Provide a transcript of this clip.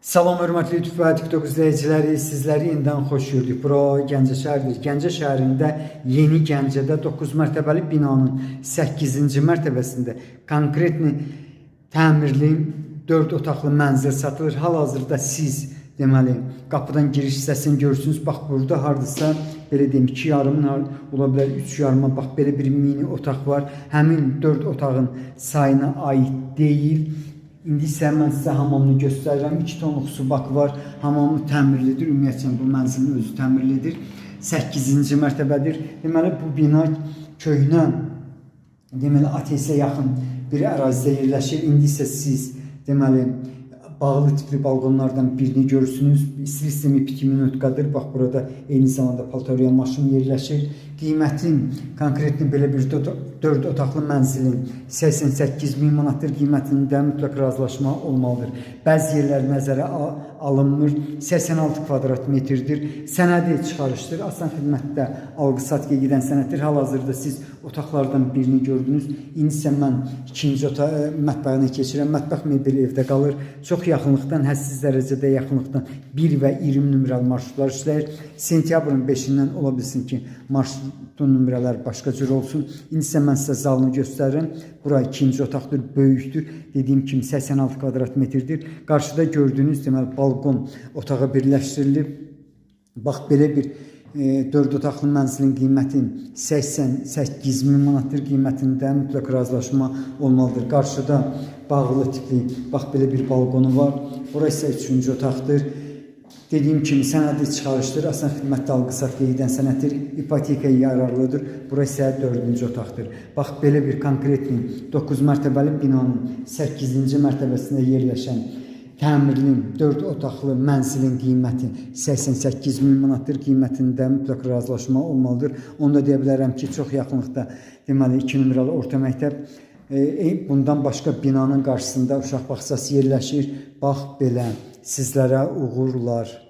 Salam, hörmətli YouTube və TikTok izləyiciləri, sizləri yenidən xoş gördük. Bura Gəncə şəhəridir. Gəncə şəhərində Yeni Gəncədə 9 mərtəbəli binanın 8-ci mərtəbəsində konkretni təmirli 4 otaqlı mənzil satılır. Hal-hazırda siz deməli qapıdan giriş hissəsini görürsünüz. Bax burada hardasa belə deyim 2,5 ola bilər 3,5 bax belə bir mini otaq var. Həmin 4 otağın sayına aid deyil. İndi isə mən sizə hamamını göstərirəm. 2 tonluq su bakı var. Hamamı təmirlidir. Ümumiyyətlə bu mənzilin özü təmirlidir. 8-ci mərtəbədir. Deməli bu bina köhnə deməli ATS-ə yaxın bir ərazidə yerləşir. İndi isə siz deməli bağlı tipli balkonlardan birini görürsünüz. İstilik sistemi 2 minutkadır. Bax burada eyni zamanda paltarya maşın yerləşir. Qiymətin konkretli belə bir 4 otaqlı mənzilin 88.000 manatdır. Qiymətində mütləq razılaşma olmalıdır. Bəzi yerlər nəzərə alınmır. 86 kvadrat metrdir. Sənədi çıxarışdır. Asan xidmətdə alqı-satqıya gedən sənəddir. Hal-hazırda siz otaqlardan birini gördünüz. İndi isə mən ikinci mətbəxinə keçirəm. Mətbəx mebeli evdə qalır. Çox yaxınlıqdan, hədsiz dərəcədə yaxınlıqdan 1 və 20 nömrəli marşrutlar işləyir. Sentyabrın 5-dən ola bilsin ki, marşrutun nömrələr başqa cür olsun. İndi isə mən sizə zalını göstərirəm. Bura ikinci otaqdır, böyükdür. Dediyim kimi 86 kvadrat metrdir. Qarşıda gördüyünüz deməli balkon otağa birləşdirilib. Bax belə bir 4 otaqlı mənzilin qiyməti 88.000 manatdır. Qiymətində mütləq razılaşma olmalıdır. Qarşıda bağlı tipli bax belə bir balkonu var. Bura isə 3-cü otaqdır. Dediyim kimi sənədi çıxarışdır. Asan xidmətdə alqı-satqıya gedən sənəddir. İpotekaya yararlıdır. Bura isə 4-cü otaqdır. Bax belə bir konkretli 9 mərtəbəli binanın 8-ci mərtəbəsində yerləşən təmirli 4 otaqlı mənzilin qiyməti 88.000 manatdır. Qiymətində mütləq razılaşma olmalıdır. Onu da deyə bilərəm ki, çox yaxınlıqda deməli 2 nömrəli orta məktəb. Bundan başqa binanın qarşısında uşaq bağçası yerləşir. Bax belə sizlərə uğurlar.